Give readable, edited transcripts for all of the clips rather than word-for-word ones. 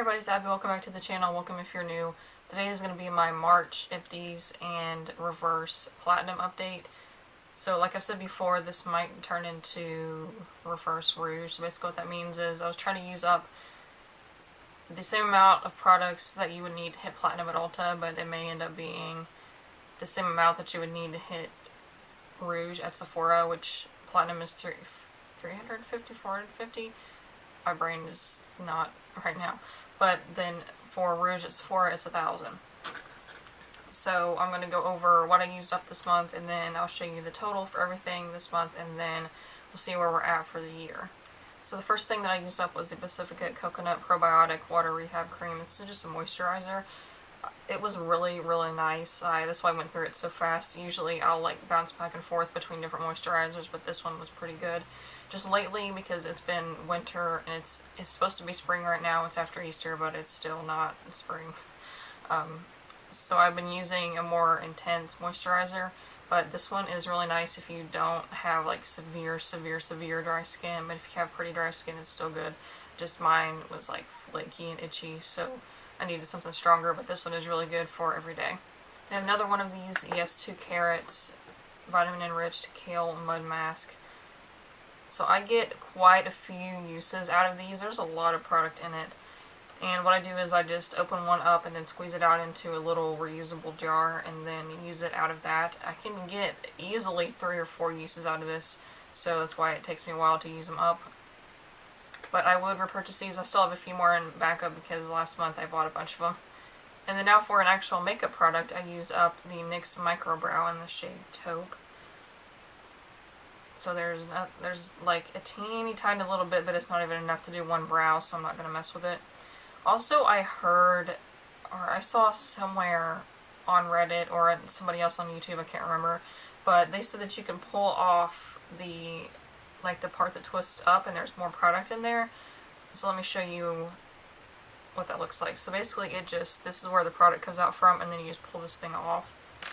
everybody, it's Abby. Welcome back to the channel. Welcome if you're new. Today is going to be my March EMPTIES and Reverse Platinum update. So like I've said before, this might turn into Reverse Rouge. So basically what that means is I was trying to use up the same amount of products that you would need to hit Platinum at Ulta, but it may end up being the same amount that you would need to hit Rouge at Sephora, which Platinum is 350, 450. My brain is not right now. But then for Rouge at Sephora, it's 1,000. So I'm going to go over what I used up this month, and then I'll show you the total for everything this month, and then we'll see where we're at for the year. So the first thing that I used up was the Pacifica Coconut Probiotic Water Rehab Cream. This is just a moisturizer. It was really, really nice. That's why I went through it so fast. Usually I'll like bounce back and forth between different moisturizers, but this one was pretty good. Just lately, because it's been winter and it's supposed to be spring right now. It's after Easter, but it's still not spring. So I've been using a more intense moisturizer, but this one is really nice if you don't have like severe dry skin. But if you have pretty dry skin, it's still good. Just mine was like flaky and itchy, so I needed something stronger, but this one is really good for every day. I have another one of these ES 2 Carrots Vitamin Enriched Kale Mud Mask. So I get quite a few uses out of these. There's a lot of product in it. And what I do is I just open one up and then squeeze it out into a little reusable jar and then use it out of that. I can get easily 3 or 4 uses out of this, so that's why it takes me a while to use them up. But I would repurchase these. I still have a few more in backup because last month I bought a bunch of them. And then now for an actual makeup product, I used up the NYX Micro Brow in the shade Taupe. So there's like a teeny tiny little bit, but it's not even enough to do one brow, so I'm not going to mess with it. Also, I heard, or I saw somewhere on Reddit or somebody else on YouTube, I can't remember, but they said that you can pull off the part that twists up and there's more product in there. So let me show you what that looks like. So basically this is where the product comes out from, and then you just pull this thing off.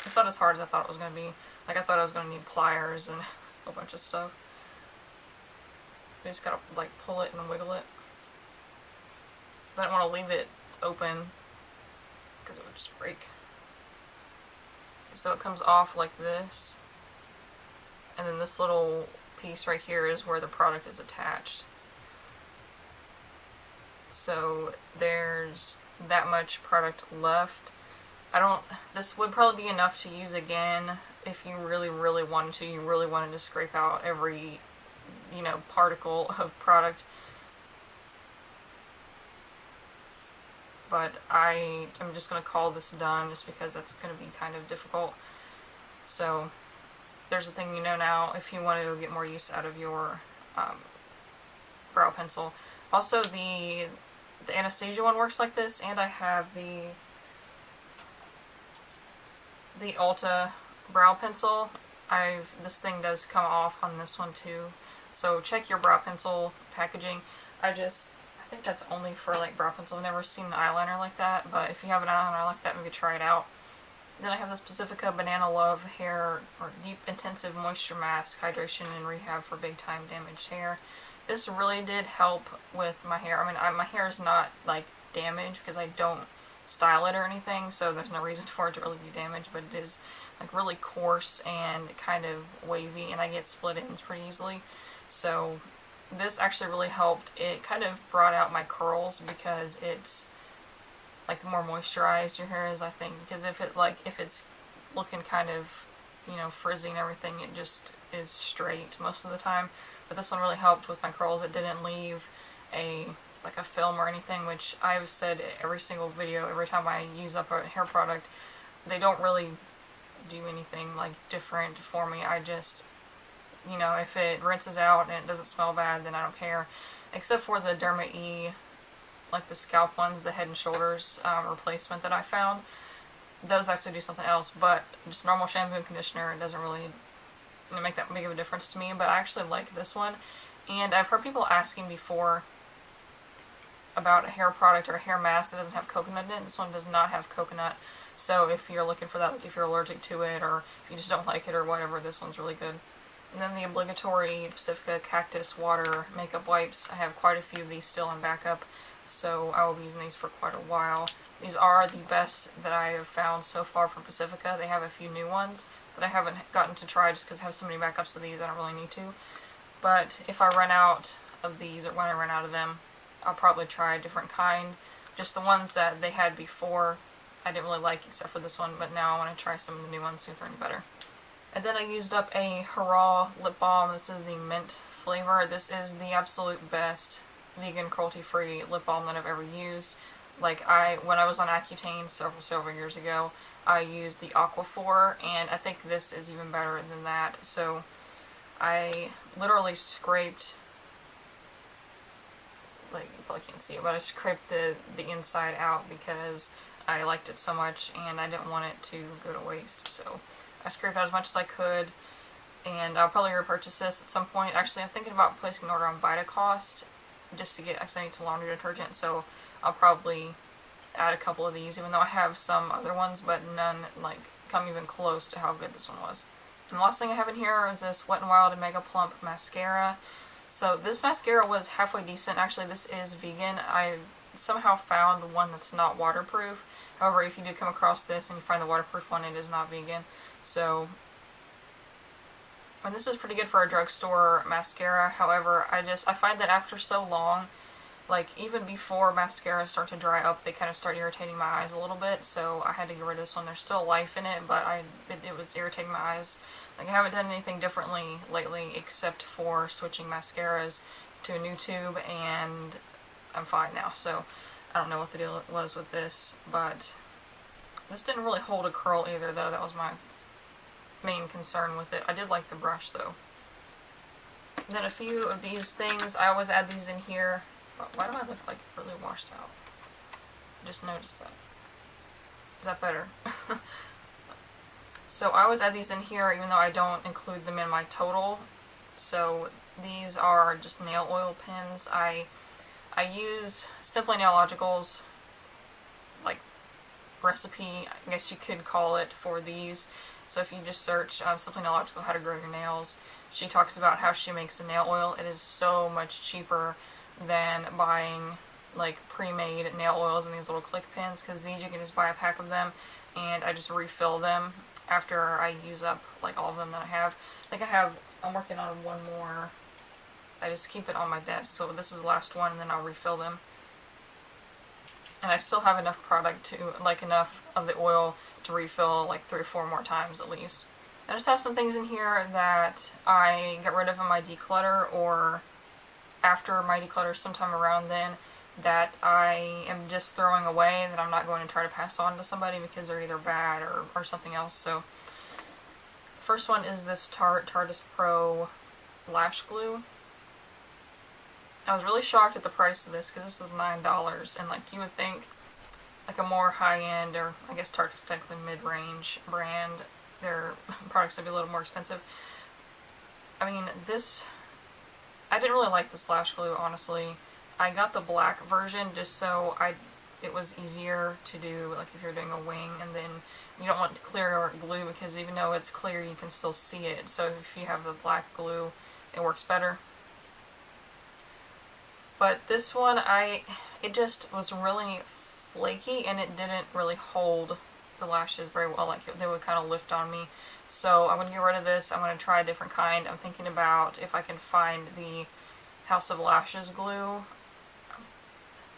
It's not as hard as I thought it was going to be. Like, I thought I was going to need pliers and a bunch of stuff. You just gotta like pull it and wiggle it. I don't want to leave it open because it would just break. So it comes off like this, and then this little piece right here is where the product is attached. So there's that much product left. This would probably be enough to use again if you really wanted to. You really wanted to scrape out every, particle of product. But I'm just going to call this done just because that's going to be kind of difficult. So there's a thing you know now if you want to get more use out of your brow pencil. Also, the Anastasia one works like this, and I have the Ulta brow pencil. This thing does come off on this one too. So check your brow pencil packaging. I think that's only for like brow pencil. I've never seen an eyeliner like that, but if you have an eyeliner like that, maybe try it out. Then I have this Pacifica Banana Love Hair or Deep Intensive Moisture Mask, Hydration and Rehab for Big Time Damaged Hair. This really did help with my hair. I mean, my hair is not like damaged because I don't style it or anything, so there's no reason for it to really be damaged, but it is like really coarse and kind of wavy, and I get split ends pretty easily. So this actually really helped. It kind of brought out my curls because it's like the more moisturized your hair is, I think, because if it's looking kind of, frizzy and everything, it just is straight most of the time. But this one really helped with my curls. It didn't leave a film or anything, which I've said every single video, every time I use up a hair product, they don't really do anything like different for me. I just, if it rinses out and it doesn't smell bad, then I don't care. Except for the Derma E, like the scalp ones, the Head and Shoulders replacement that I found. Those actually do something else, but just normal shampoo and conditioner, it doesn't really make that big of a difference to me. But I actually like this one, and I've heard people asking before about a hair product or a hair mask that doesn't have coconut in it. This one does not have coconut, so if you're looking for that, like if you're allergic to it or if you just don't like it or whatever, this one's really good. And then the obligatory Pacifica Cactus Water Makeup Wipes. I have quite a few of these still in backup. so I will be using these for quite a while. These are the best that I have found so far from Pacifica. They have a few new ones that I haven't gotten to try just because I have so many backups of these I don't really need to. But if I run out of these, or when I run out of them, I'll probably try a different kind. Just the ones that they had before I didn't really like except for this one, but now I want to try some of the new ones, see if they're any better. And then I used up a Hurrah lip balm. This is the mint flavor. This is the absolute best vegan cruelty-free lip balm that I've ever used. Like, when I was on Accutane several years ago, I used the Aquaphor, and I think this is even better than that. So I literally scraped, like, you probably can't see it, but I scraped the inside out because I liked it so much and I didn't want it to go to waste. So I scraped out as much as I could, and I'll probably repurchase this at some point. Actually, I'm thinking about placing an order on Vitacost just to get, actually I need some laundry detergent, so I'll probably add a couple of these, even though I have some other ones, but none like come even close to how good this one was. And the last thing I have in here is this Wet n Wild Mega Plump Mascara. So this mascara was halfway decent. Actually, this is vegan. I somehow found one that's not waterproof. However, if you do come across this and you find the waterproof one, it is not vegan. So, and this is pretty good for a drugstore mascara. However, I find that after so long, like, even before mascara start to dry up, they kind of start irritating my eyes a little bit, so I had to get rid of this one. There's still life in it, but it was irritating my eyes. Like, I haven't done anything differently lately except for switching mascaras to a new tube, and I'm fine now. So I don't know what the deal was with this, but this didn't really hold a curl either, though. That was my main concern with it. I did like the brush, though. And then a few of these things, I always add these in here. Why do I look like really washed out? I just noticed that. Is that better? So I always add these in here even though I don't include them in my total. So these are just nail oil pens. I use Simply Nailogical's like recipe, I guess you could call it, for these. So if you just search Simply Nailogical how to grow your nails, she talks about how she makes the nail oil. It is so much cheaper than buying like pre-made nail oils in these little click pens, because these you can just buy a pack of them and I just refill them after I use up like all of them that I have. I think I'm working on one more. I just keep it on my desk, so this is the last one and then I'll refill them. And I still have enough product to, like, enough of the oil to refill like 3 or 4 more times at least. I just have some things in here that I get rid of in my declutter, or after my declutter sometime around then, that I am just throwing away, that I'm not going to try to pass on to somebody because they're either bad or something else. So first one is this Tarte Tarteist Pro lash glue. I was really shocked at the price of this because this was $9, and like you would think like a more high-end, or I guess Tarte's is technically mid-range brand, their products would be a little more expensive. I mean, this, I didn't really like this lash glue, honestly. I got the black version just so it was easier to do, like if you're doing a wing, and then you don't want clear glue because even though it's clear you can still see it. So if you have the black glue, it works better. But this one, it just was really flaky and it didn't really hold the lashes very well. Like, they would kind of lift on me. So I'm going to get rid of this. I'm going to try a different kind. I'm thinking about if I can find the House of Lashes glue.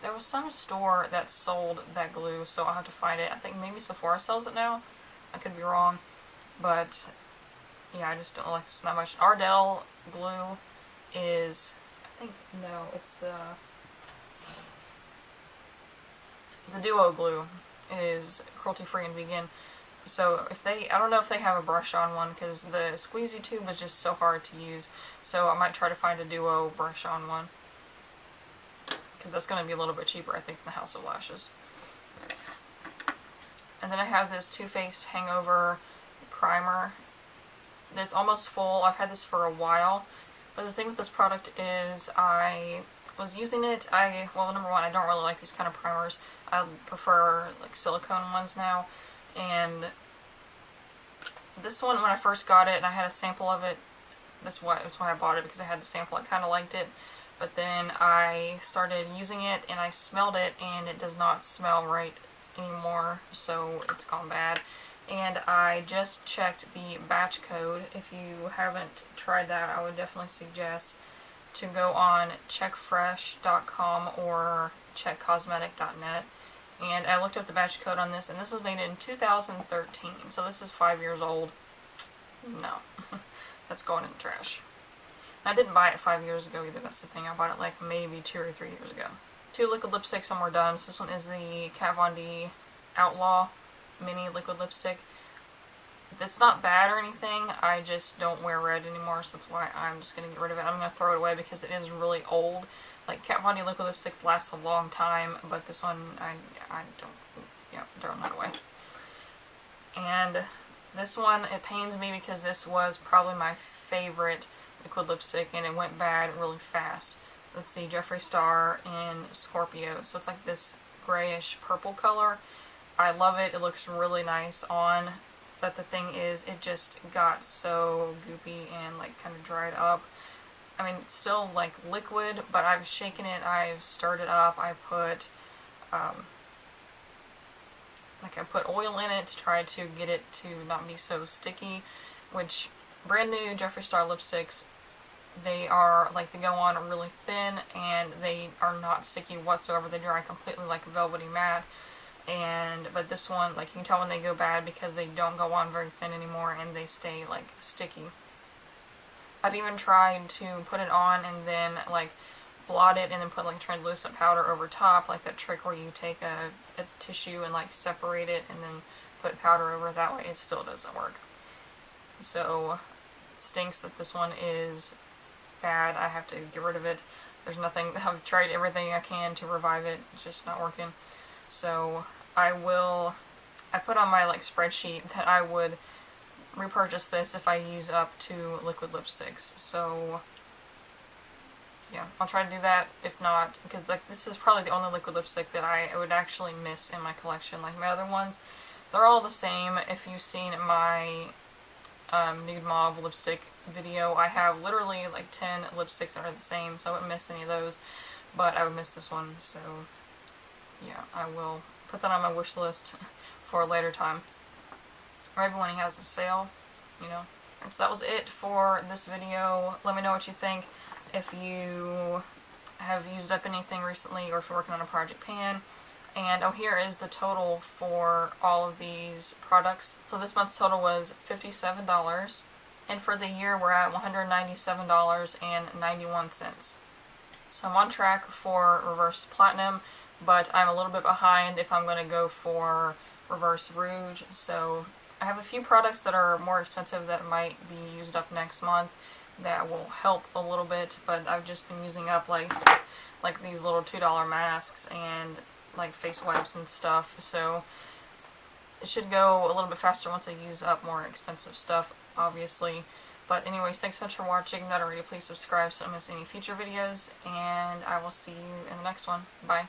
There was some store that sold that glue, so I'll have to find it. I think maybe Sephora sells it now. I could be wrong. But yeah, I just don't like this that much. Ardell glue is, I think, no, it's the Duo glue is cruelty-free and vegan. So if I don't know if they have a brush-on one, because the squeezy tube is just so hard to use. So I might try to find a Duo brush-on one, because that's going to be a little bit cheaper, I think, than the House of Lashes. And then I have this Too Faced Hangover Primer. It's almost full. I've had this for a while. But the thing with this product is I was using it. Well, number one, I don't really like these kind of primers. I prefer like silicone ones now. And this one, when I first got it and I had a sample of it, that's why I bought it, because I had the sample. I kind of liked it. but then I started using it and I smelled it and it does not smell right anymore, so it's gone bad. And I just checked the batch code. If you haven't tried that, I would definitely suggest to go on checkfresh.com or checkcosmetic.net. And I looked up the batch code on this, and this was made in 2013, so this is 5 years old. No, that's going in the trash. I didn't buy it 5 years ago either, that's the thing. I bought it like maybe 2 or 3 years ago. 2 liquid lipsticks and we're done. So this one is the Kat Von D Outlaw Mini Liquid Lipstick. It's not bad or anything, I just don't wear red anymore, so that's why I'm just going to get rid of it. I'm going to throw it away because it is really old. Like, Kat Von D liquid lipsticks last a long time, but this one, I don't, yeah, throwing that away. And this one, it pains me because this was probably my favorite liquid lipstick, and it went bad really fast. Let's see, Jeffree Star in Scorpio. So it's like this grayish purple color. I love it. It looks really nice on. But the thing is, it just got so goopy and like kind of dried up. I mean, it's still like liquid, but I've shaken it, I've stirred it up, I put oil in it to try to get it to not be so sticky, which brand new Jeffree Star lipsticks, they are like, they go on really thin and they are not sticky whatsoever. They dry completely like a velvety matte. But this one, like, you can tell when they go bad because they don't go on very thin anymore and they stay like sticky. I've even tried to put it on and then like blot it and then put like translucent powder over top, like that trick where you take a tissue and like separate it and then put powder over it. That way it still doesn't work. So it stinks that this one is bad. I have to get rid of it. There's nothing, I've tried everything I can to revive it, it's just not working. So I put on my like spreadsheet that I would repurchase this if I use up 2 liquid lipsticks. So yeah, I'll try to do that. If not, because like this is probably the only liquid lipstick that I would actually miss in my collection. Like my other ones, they're all the same. If you've seen my nude mauve lipstick video, I have literally like 10 lipsticks that are the same, so I wouldn't miss any of those, but I would miss this one. So yeah, I will put that on my wish list for a later time, or maybe when he has a sale, you know. And so that was it for this video. Let me know what you think, if you have used up anything recently or if you're working on a project pan. And oh, here is the total for all of these products. So this month's total was $57, and for the year we're at $197.91. So I'm on track for Reverse Platinum, but I'm a little bit behind if I'm going to go for Reverse Rouge. So I have a few products that are more expensive that might be used up next month that will help a little bit, but I've just been using up like these little $2 masks and like face wipes and stuff, so it should go a little bit faster once I use up more expensive stuff, obviously. But anyways, thanks so much for watching. If you're not already, please subscribe so you don't miss any future videos, and I will see you in the next one. Bye.